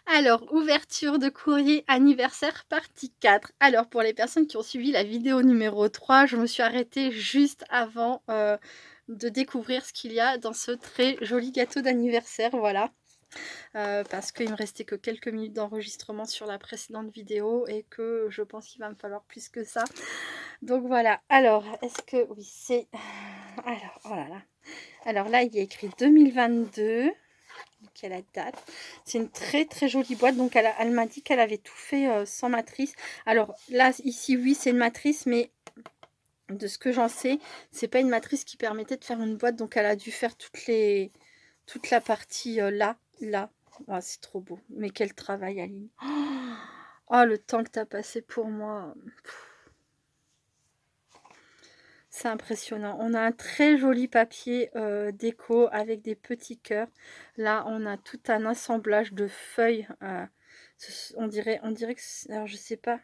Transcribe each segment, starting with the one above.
Alors, ouverture de courrier anniversaire partie 4. Alors, pour les personnes qui ont suivi la vidéo numéro 3, je me suis arrêtée juste avant de découvrir ce qu'il y a dans ce très joli gâteau d'anniversaire, voilà. Parce qu'il me restait que quelques minutes d'enregistrement sur la précédente vidéo et que je pense qu'il va me falloir plus que ça. Donc voilà, alors, est-ce que... Oui, c'est... Alors, oh là là. Alors là, il y a écrit 2022. Donc, il y a la date. C'est une très très jolie boîte. Donc, elle m'a dit qu'elle avait tout fait sans matrice. Alors là, ici, oui, c'est une matrice, mais de ce que j'en sais, c'est pas une matrice qui permettait de faire une boîte. Donc, elle a dû faire toute la partie là. Ah, c'est trop beau. Mais quel travail, Aline. Oh, le temps que tu as passé pour moi. C'est impressionnant. On a un très joli papier déco avec des petits cœurs. Là, on a tout un assemblage de feuilles. On dirait que... Alors, je sais pas.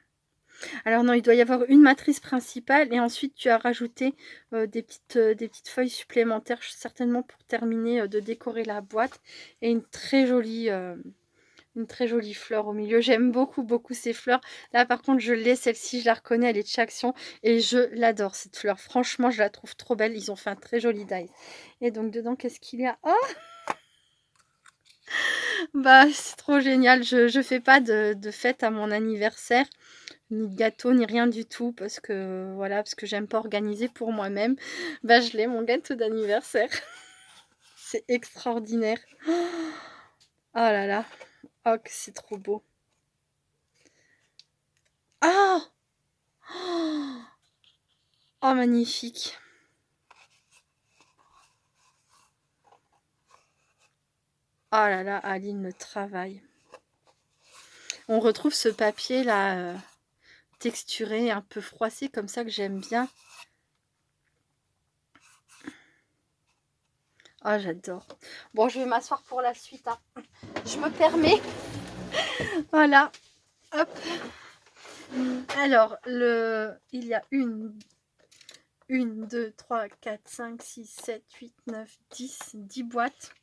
Alors non, il doit y avoir une matrice principale et ensuite tu as rajouté des petites feuilles supplémentaires, certainement pour terminer de décorer la boîte. Et une très jolie fleur au milieu. J'aime beaucoup, beaucoup ces fleurs. Là, par contre, je l'ai. Celle-ci, je la reconnais. Elle est de chez Action. Et je l'adore, cette fleur. Franchement, je la trouve trop belle. Ils ont fait un très joli die. Et donc, dedans, qu'est-ce qu'il y a? Oh, bah, c'est trop génial. Je fais pas de fête à mon anniversaire. Ni de gâteau, ni rien du tout. Parce que, voilà, parce que j'aime pas organiser pour moi-même. Bah, je l'ai, mon gâteau d'anniversaire. C'est extraordinaire. Oh là là. Oh, que c'est trop beau. Oh! Oh, magnifique. Oh là là, Aline, le travail. On retrouve ce papier là, texturé, un peu froissé, comme ça que j'aime bien. Oh, j'adore. Bon, je vais m'asseoir pour la suite, hein. Je me permets. Voilà. Hop. Alors, il y a 2, 3, 4, 5, 6, 7, 8, 9, 10 boîtes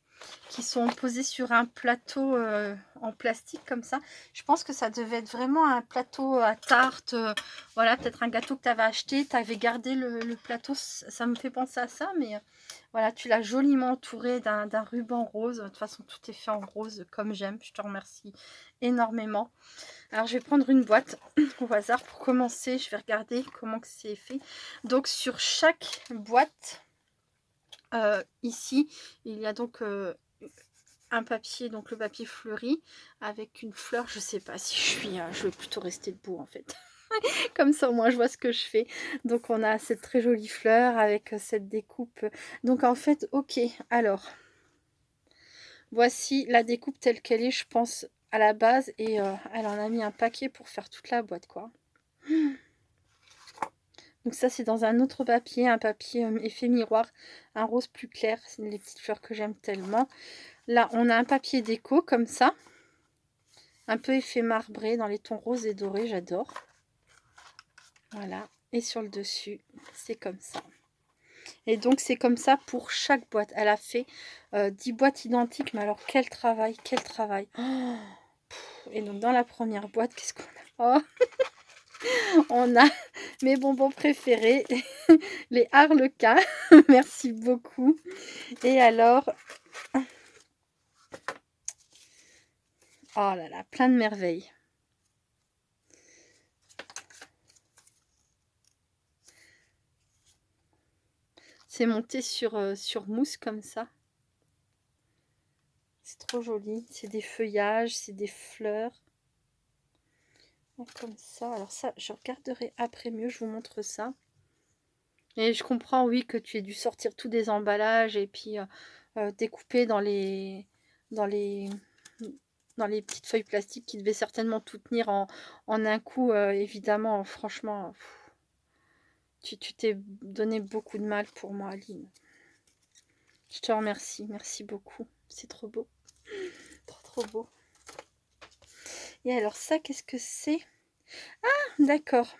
qui sont posées sur un plateau en plastique comme ça. Je pense que ça devait être vraiment un plateau à tarte. Voilà, peut-être un gâteau que tu avais acheté, tu avais gardé le plateau. Ça me fait penser à ça, mais voilà, tu l'as joliment entouré d'un ruban rose. De toute façon, tout est fait en rose comme j'aime. Je te remercie énormément. Alors, je vais prendre une boîte au hasard pour commencer. Je vais regarder comment que c'est fait. Donc, sur chaque boîte, ici, il y a donc un papier, donc le papier fleuri, avec une fleur. Je sais pas si je vais plutôt rester debout en fait. Comme ça, au moins, je vois ce que je fais. Donc, on a cette très jolie fleur avec cette découpe. Donc, en fait, ok. Alors, voici la découpe telle qu'elle est, je pense, à la base. Et elle en a mis un paquet pour faire toute la boîte, quoi. Donc ça, c'est dans un autre papier, un papier effet miroir, un rose plus clair. C'est les petites fleurs que j'aime tellement. Là, on a un papier déco comme ça, un peu effet marbré dans les tons roses et dorés, j'adore. Voilà, et sur le dessus, c'est comme ça. Et donc, c'est comme ça pour chaque boîte. Elle a fait 10 boîtes identiques, mais alors quel travail, quel travail. Oh, et donc, dans la première boîte, qu'est-ce qu'on a? Oh, on a mes bonbons préférés, les Harlequins. Merci beaucoup. Et alors, oh là là, plein de merveilles. C'est monté sur mousse comme ça. C'est trop joli. C'est des feuillages, c'est des fleurs. Comme ça. Alors ça, je regarderai après mieux. Je vous montre ça. Et je comprends, oui, que tu aies dû sortir tous des emballages et puis découper dans les, dans les petites feuilles plastiques qui devaient certainement tout tenir en un coup. Évidemment, franchement, tu t'es donné beaucoup de mal pour moi, Aline. Je te remercie. Merci beaucoup. C'est trop beau. Trop, trop beau. Et alors ça, qu'est-ce que c'est? Ah, d'accord.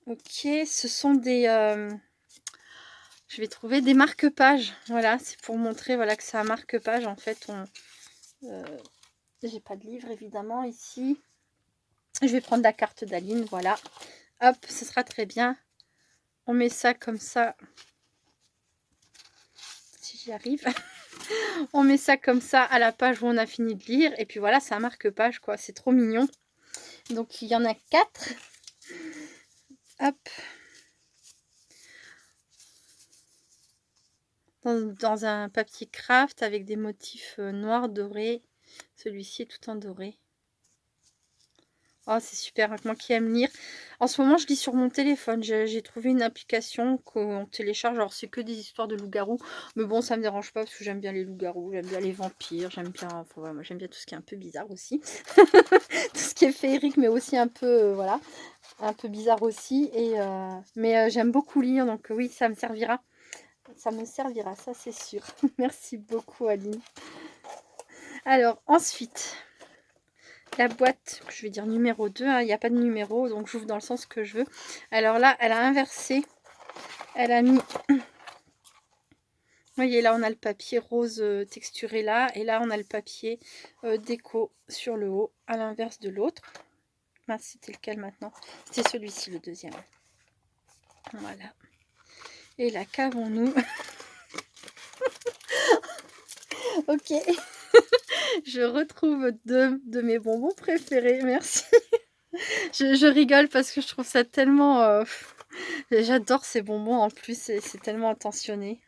Ok, ce sont des... je vais trouver des marque-pages. Voilà, c'est pour montrer voilà, que c'est un marque-page. En fait, j'ai pas de livre évidemment ici. Je vais prendre la carte d'Aline, voilà. Hop, ce sera très bien. On met ça comme ça. Si j'y arrive. On met ça comme ça à la page où on a fini de lire. Et puis voilà, c'est un marque-page, quoi. C'est trop mignon. Donc, il y en a 4. Hop. Dans un papier craft avec des motifs noirs dorés. Celui-ci est tout en doré. Oh, c'est super, moi qui aime lire. En ce moment, je lis sur mon téléphone. J'ai trouvé une application qu'on télécharge. Alors, c'est que des histoires de loups-garous. Mais bon, ça me dérange pas parce que j'aime bien les loups-garous, j'aime bien les vampires, j'aime bien... Enfin, voilà, moi, j'aime bien tout ce qui est un peu bizarre aussi. Tout ce qui est féerique, mais aussi un peu, voilà, un peu bizarre aussi. Mais j'aime beaucoup lire, donc oui, ça me servira. Ça me servira, ça c'est sûr. Merci beaucoup, Aline. Alors, ensuite... La boîte, je vais dire numéro 2, hein, il n'y a pas de numéro, donc j'ouvre dans le sens que je veux. Alors là, elle a inversé. Elle a mis... Vous voyez, là, on a le papier rose texturé là. Et là, on a le papier déco sur le haut, à l'inverse de l'autre. Ah, c'était lequel maintenant? C'était celui-ci, le deuxième. Voilà. Et là, qu'avons-nous? Ok. Je retrouve 2 de mes bonbons préférés. Merci. Je rigole parce que je trouve ça tellement... J'adore ces bonbons en plus, c'est tellement attentionné.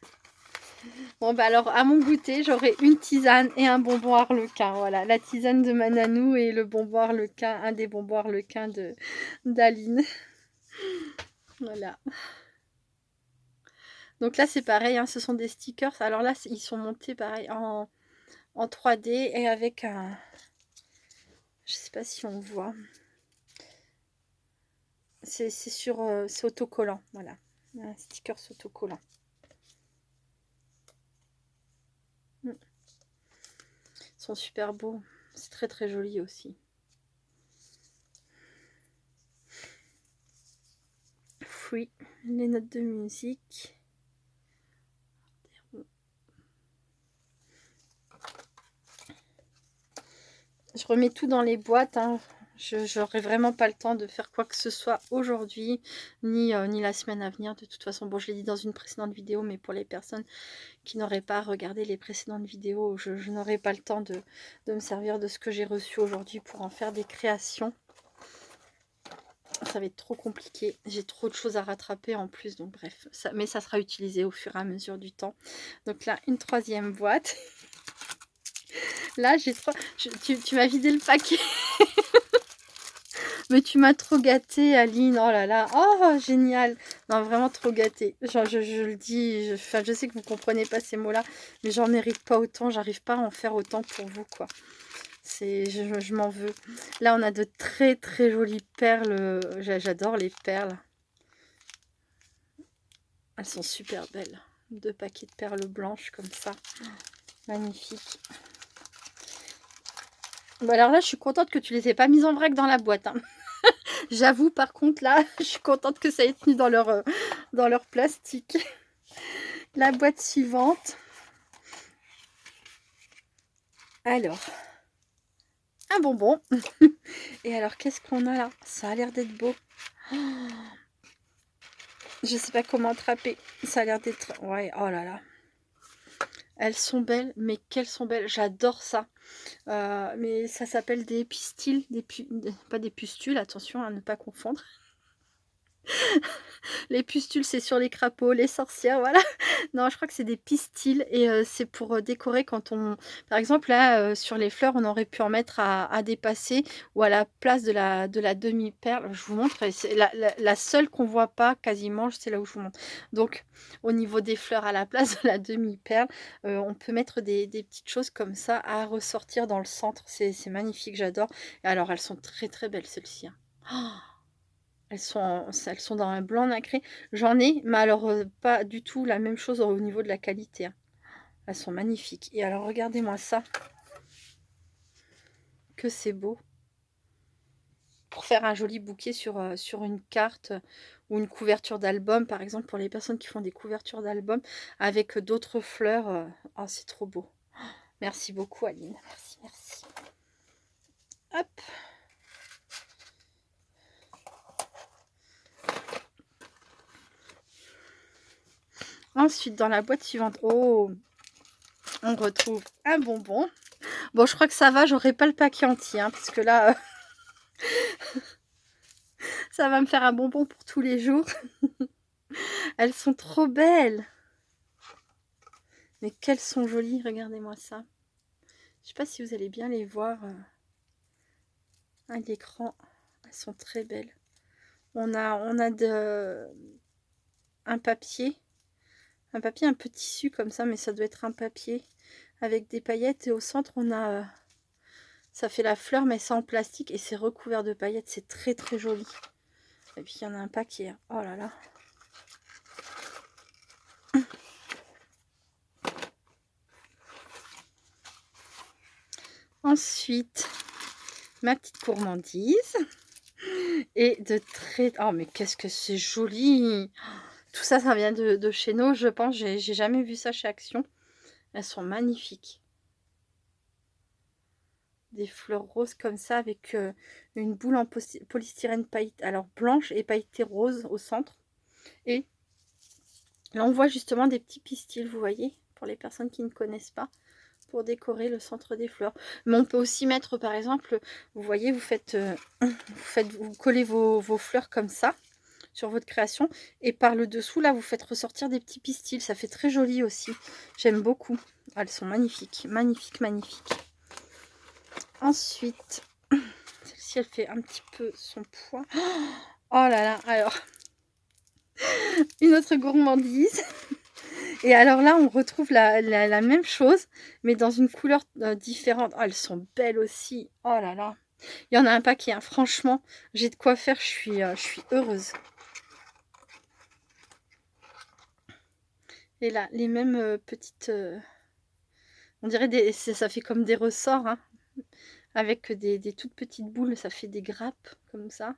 Bon bah alors à mon goûter, j'aurai une tisane et un bonbon harlequin. Voilà, la tisane de Mananou et le bonbon harlequin, un des bonbons harlequins d'Aline. Voilà. Donc là c'est pareil, hein, ce sont des stickers. Alors là ils sont montés pareil en 3D et avec un... Je sais pas si on voit. C'est sur... c'est autocollant, voilà. Un sticker autocollant. Ils sont super beaux. C'est très très joli aussi. Fruits, les notes de musique. Je remets tout dans les boîtes. Hein. Je n'aurai vraiment pas le temps de faire quoi que ce soit aujourd'hui, ni la semaine à venir. De toute façon, bon, je l'ai dit dans une précédente vidéo, mais pour les personnes qui n'auraient pas regardé les précédentes vidéos, je n'aurai pas le temps de me servir de ce que j'ai reçu aujourd'hui pour en faire des créations. Ça va être trop compliqué. J'ai trop de choses à rattraper en plus, donc bref. Mais ça sera utilisé au fur et à mesure du temps. Donc là, une 3e boîte. Là, j'ai trop... Tu m'as vidé le paquet. Mais tu m'as trop gâtée, Aline. Oh là là. Oh, génial. Non, vraiment trop gâtée. Genre, je le dis. Je sais que vous ne comprenez pas ces mots-là. Mais j'en mérite pas autant. J'arrive pas à en faire autant pour vous, quoi. Je m'en veux. Là, on a de très, très jolies perles. J'adore les perles. Elles sont super belles. 2 paquets de perles blanches comme ça. Magnifique. Bon, alors là, je suis contente que tu les aies pas mises en vrac dans la boîte. Hein. J'avoue, par contre, là, je suis contente que ça ait tenu dans leur plastique. La boîte suivante. Alors, un bonbon. Et alors, qu'est-ce qu'on a là? Ça a l'air d'être beau. Je sais pas comment attraper. Ça a l'air d'être... Ouais, oh là là. Elles sont belles, mais qu'elles sont belles. J'adore ça. Mais ça s'appelle des pistils. Pas des pustules, attention à ne pas confondre. Les pustules, c'est sur les crapauds, les sorcières, voilà. Non, je crois que c'est des pistils et c'est pour décorer quand on... Par exemple, là, sur les fleurs, on aurait pu en mettre à dépasser ou à la place de la demi-perle. Je vous montre, c'est la seule qu'on voit pas quasiment, c'est là où je vous montre. Donc, au niveau des fleurs, à la place de la demi-perle, on peut mettre des petites choses comme ça à ressortir dans le centre. C'est magnifique, j'adore. Et alors, elles sont très très belles, celles-ci. Hein. Oh, elles sont dans un blanc nacré. J'en ai, mais alors pas du tout la même chose au niveau de la qualité. Hein. Elles sont magnifiques. Et alors, regardez-moi ça. Que c'est beau. Pour faire un joli bouquet sur une carte ou une couverture d'album, par exemple, pour les personnes qui font des couvertures d'album avec d'autres fleurs. Oh, c'est trop beau. Merci beaucoup, Aline. Merci, merci. Hop. Ensuite, dans la boîte suivante, oh, on retrouve un bonbon. Bon, je crois que ça va, j'aurai pas le paquet entier, hein, parce que là, ça va me faire un bonbon pour tous les jours. Elles sont trop belles. Mais qu'elles sont jolies, regardez-moi ça. Je sais pas si vous allez bien les voir à l'écran. Elles sont très belles. On a un papier, un peu tissu comme ça, mais ça doit être un papier avec des paillettes. Et au centre, on a, ça fait la fleur, mais c'est en plastique et c'est recouvert de paillettes. C'est très très joli. Et puis il y en a un paquet. Oh là là. Ensuite, ma petite gourmandise. Et de très... Oh, mais qu'est-ce que c'est joli! Tout ça, ça vient de chez nous, je pense. J'ai jamais vu ça chez Action. Elles sont magnifiques. Des fleurs roses comme ça avec une boule en polystyrène pailleté, alors blanche et pailletée rose au centre. Et là, on voit justement des petits pistils, vous voyez, pour les personnes qui ne connaissent pas, pour décorer le centre des fleurs. Mais on peut aussi mettre, par exemple, vous voyez, vous collez vos fleurs comme ça sur votre création et par le dessous, là, vous faites ressortir des petits pistils. Ça fait très joli aussi. J'aime beaucoup. Elles sont magnifiques, magnifiques, magnifiques. Ensuite, celle-ci, elle fait un petit peu son poids. Oh là là, alors, une autre gourmandise. Et alors là, on retrouve la même chose, mais dans une couleur différente. Oh, elles sont belles aussi. Oh là là. Il y en a un paquet, hein. Franchement, j'ai de quoi faire, je suis heureuse. Et là, les mêmes petites... on dirait ça fait comme des ressorts, hein, avec des toutes petites boules. Ça fait des grappes, comme ça.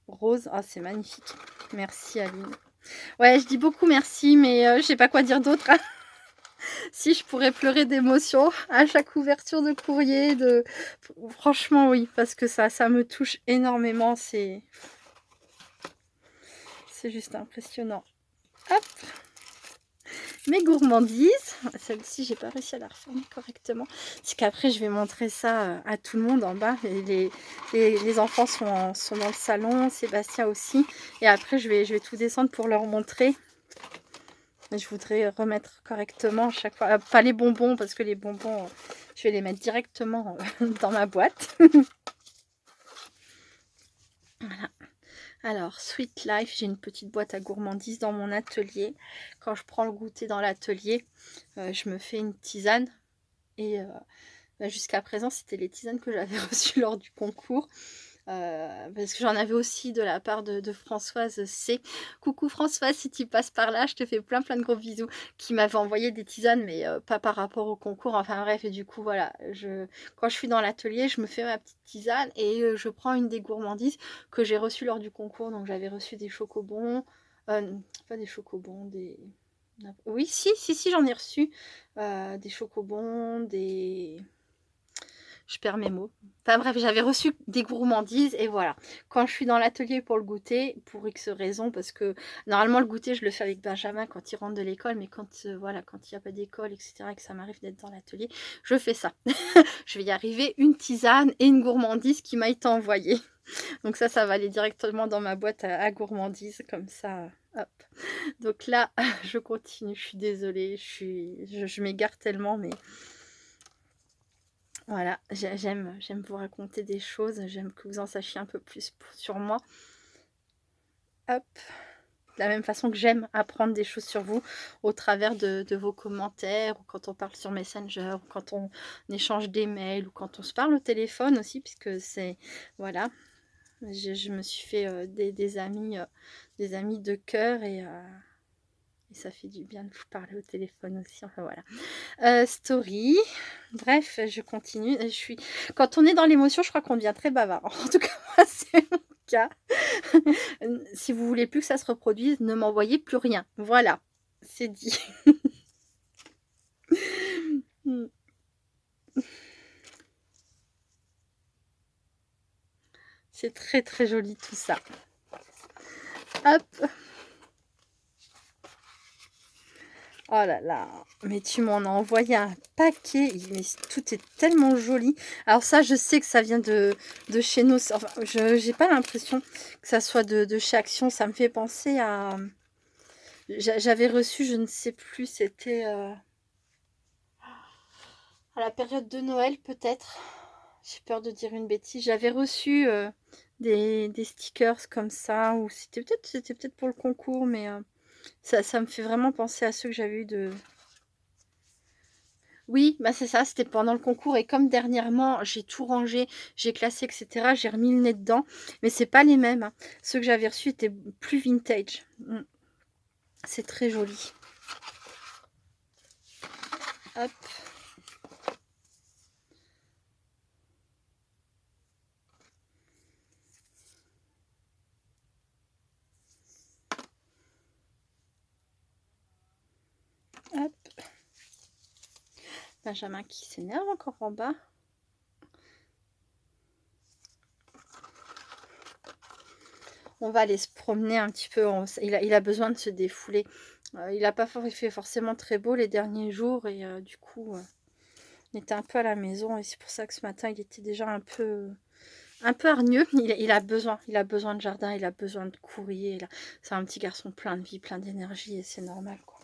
Rose, ah, c'est magnifique. Merci, Aline. Ouais, je dis beaucoup merci, mais je sais pas quoi dire d'autre. Hein. Si je pourrais pleurer d'émotion à chaque ouverture de courrier, franchement oui, parce que ça me touche énormément, c'est juste impressionnant. Hop, mes gourmandises, celle-ci j'ai pas réussi à la refermer correctement, c'est qu'après je vais montrer ça à tout le monde en bas, et les enfants sont dans le salon, Sébastien aussi, et après je vais tout descendre pour leur montrer. Je voudrais remettre correctement à chaque fois. Pas les bonbons, parce que les bonbons, je vais les mettre directement dans ma boîte. Voilà. Alors, Sweet Life, j'ai une petite boîte à gourmandises dans mon atelier. Quand je prends le goûter dans l'atelier, je me fais une tisane. Et jusqu'à présent, c'était les tisanes que j'avais reçues lors du concours. Parce que j'en avais aussi de la part de Françoise C. Coucou Françoise, si tu passes par là, je te fais plein de gros bisous. Qui m'avait envoyé des tisanes, mais pas par rapport au concours. Enfin bref, et du coup, voilà. Quand je suis dans l'atelier, je me fais ma petite tisane et je prends une des gourmandises que j'ai reçues lors du concours. Donc j'avais reçu des chocobons. Pas des chocobons, des... Oui, si, j'en ai reçu. Des chocobons, des... Je perds mes mots. Enfin bref, j'avais reçu des gourmandises et voilà. Quand je suis dans l'atelier pour le goûter, pour X raisons, parce que normalement le goûter, je le fais avec Benjamin quand il rentre de l'école, mais quand voilà, quand il n'y a pas d'école, etc., et que ça m'arrive d'être dans l'atelier, je fais ça. Je vais y arriver, une tisane et une gourmandise qui m'a été envoyée. Donc ça va aller directement dans ma boîte à gourmandises, comme ça, hop. Donc là, je continue, je suis désolée, je m'égare tellement, mais... Voilà, j'aime vous raconter des choses, j'aime que vous en sachiez un peu plus sur moi. Hop, de la même façon que j'aime apprendre des choses sur vous au travers de vos commentaires, ou quand on parle sur Messenger, ou quand on échange des mails, ou quand on se parle au téléphone aussi, puisque c'est... Voilà, je me suis fait des amis de cœur, et ça fait du bien de vous parler au téléphone aussi, enfin voilà. Story, bref, je continue. Quand on est dans l'émotion, je crois qu'on devient très bavard. En tout cas, moi, c'est mon cas, si vous voulez plus que ça se reproduise, ne m'envoyez plus rien. Voilà, c'est dit. Mmh. C'est très, très joli tout ça. Hop! Oh là là, mais tu m'en as envoyé un paquet, mais tout est tellement joli. Alors ça, je sais que ça vient de chez nous, enfin, je j'ai pas l'impression que ça soit de chez Action, ça me fait penser à j'avais reçu, je ne sais plus, c'était, à la période de Noël peut-être? J'ai peur de dire une bêtise. J'avais reçu, des stickers comme ça ou c'était peut-être pour le concours, mais, ça me fait vraiment penser à ceux que j'avais eu de oui, bah, c'est ça, c'était pendant le concours et comme dernièrement, j'ai tout rangé, j'ai classé et cetera, j'ai remis le nez dedans, mais c'est pas les mêmes, hein. Ceux que j'avais reçus étaient plus vintage. Mmh, c'est très joli. Hop, hop. Benjamin qui s'énerve encore en bas. On va aller se promener un petit peu, il a besoin de se défouler. Il a pas fait forcément très beau les derniers jours et du coup, on était un peu à la maison et c'est pour ça que ce matin, il était déjà un peu hargneux. Il a besoin de jardin, il a besoin de courir. C'est un petit garçon plein de vie, plein d'énergie et c'est normal, quoi.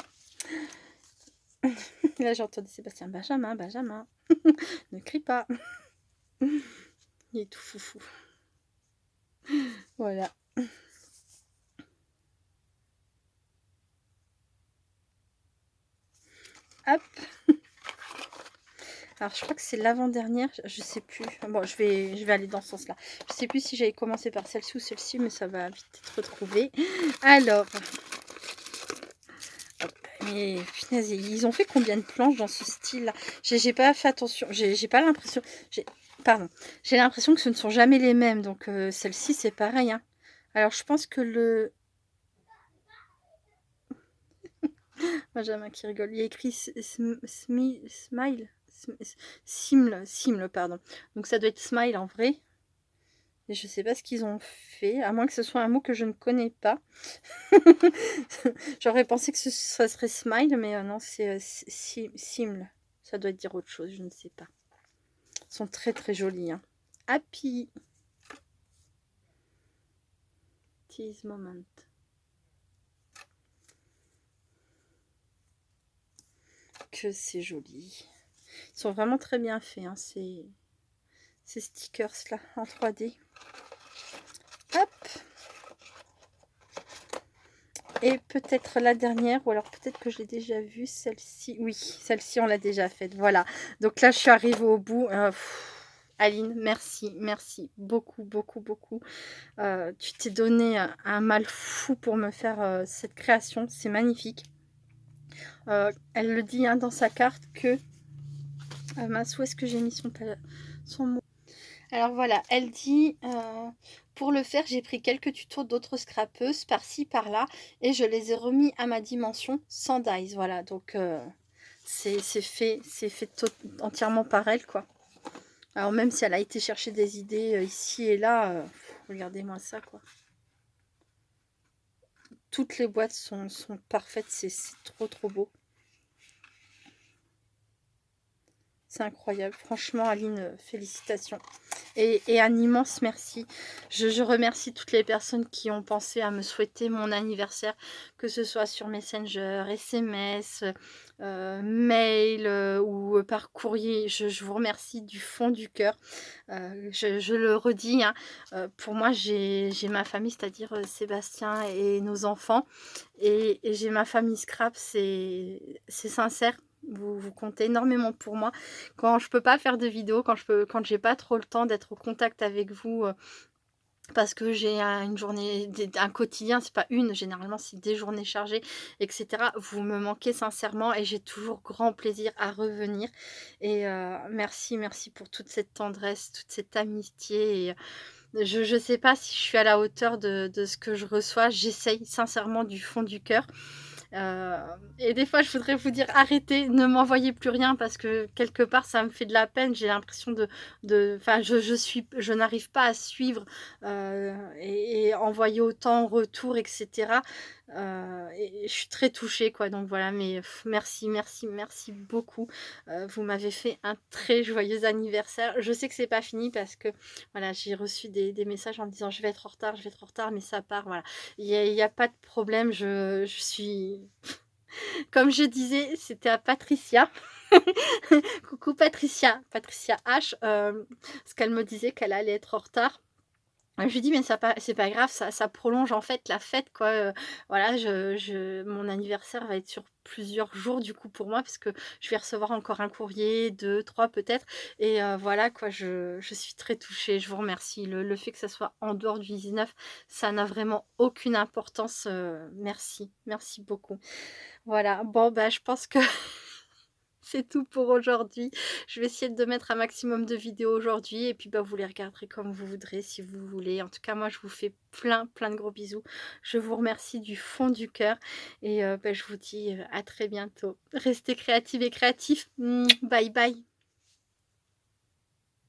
Là, j'ai entendu Sébastien: «Benjamin, Benjamin, ne crie pas». Il est tout foufou. Voilà. Hop. Alors, je crois que c'est l'avant-dernière, je sais plus. Bon, je vais aller dans ce sens-là. Je sais plus si j'avais commencé par celle-ci ou celle-ci, mais ça va vite être retrouvé. Alors, hop, mais punaise, ils ont fait combien de planches dans ce style-là? J'ai pas fait attention, j'ai pas l'impression, pardon, j'ai l'impression que ce ne sont jamais les mêmes, donc celle-ci, c'est pareil, hein. Alors, je pense que Benjamin qui rigole, il y a écrit smile, simle, pardon. Donc ça doit être smile en vrai. Et je sais pas ce qu'ils ont fait, à moins que ce soit un mot que je ne connais pas. J'aurais pensé que ça serait smile, mais non, c'est simle. Ça doit dire autre chose, je ne sais pas. Ils sont très très jolis, hein. Happy Tease Moment. Que c'est joli. Ils sont vraiment très bien faits, hein, ces stickers là en 3D. Hop. Et peut-être la dernière, ou alors peut-être que je l'ai déjà vue, celle-ci. Oui, celle-ci, on l'a déjà faite. Voilà. Donc là, je suis arrivée au bout. Aline, merci, merci beaucoup, beaucoup, beaucoup. Tu t'es donné un mal fou pour me faire cette création. C'est magnifique. Elle le dit, hein, dans sa carte que... mince, où est-ce que j'ai mis son mot? Alors voilà, elle dit pour le faire, j'ai pris quelques tutos d'autres scrapeuses par-ci par-là et je les ai remis à ma dimension sans dies. Voilà, donc c'est fait entièrement par elle, quoi. Alors même si elle a été chercher des idées ici et là, regardez-moi ça, quoi. Toutes les boîtes sont parfaites, c'est trop trop beau. C'est incroyable. Franchement, Aline, félicitations. Et un immense merci. Je remercie toutes les personnes qui ont pensé à me souhaiter mon anniversaire, que ce soit sur Messenger, SMS, mail ou par courrier. Je vous remercie du fond du cœur. Je le redis, hein, pour moi, j'ai ma famille, c'est-à-dire Sébastien et nos enfants. Et j'ai ma famille Scrap, c'est sincère. Vous comptez énormément pour moi. Quand je peux pas faire de vidéos, quand j'ai pas trop le temps d'être au contact avec vous, parce que j'ai une journée, un quotidien, c'est pas une, généralement c'est des journées chargées, etc. Vous me manquez sincèrement et j'ai toujours grand plaisir à revenir. Et merci, merci pour toute cette tendresse, toute cette amitié. Et Je sais pas si je suis à la hauteur de ce que je reçois. J'essaye sincèrement du fond du cœur. Heu et des fois, je voudrais vous dire: «Arrêtez, ne m'envoyez plus rien» parce que quelque part, ça me fait de la peine. J'ai l'impression enfin, je n'arrive pas à suivre, et envoyer autant en retour et cetera. Et je suis très touchée, quoi, donc voilà, mais merci, merci, merci beaucoup. Vous m'avez fait un très joyeux anniversaire. Je sais que c'est pas fini parce que, voilà, j'ai reçu des messages en me disant: «Je vais être en retard, je vais être en retard», mais ça part, voilà. Il y a pas de problème, je suis comme je disais, c'était à Patricia. Coucou Patricia, Patricia H, parce qu'elle me disait qu'elle allait être en retard. Je lui dis: «Mais ça pas c'est pas grave, ça prolonge en fait la fête quoi, voilà mon anniversaire va être sur plusieurs jours du coup pour moi parce que je vais recevoir encore un courrier, 2, 3 peut-être et voilà quoi, je suis très touchée, je vous remercie. Le fait que ça soit en dehors du 19, ça n'a vraiment aucune importance, merci, merci beaucoup. Voilà, bon bah, je pense que c'est tout pour aujourd'hui. Je vais essayer de mettre un maximum de vidéos aujourd'hui et puis, bah, vous les regarderez comme vous voudrez, si vous voulez. En tout cas, moi, je vous fais plein, plein de gros bisous. Je vous remercie du fond du cœur et bah, je vous dis, à très bientôt. Restez créatives et créatifs. Bye bye.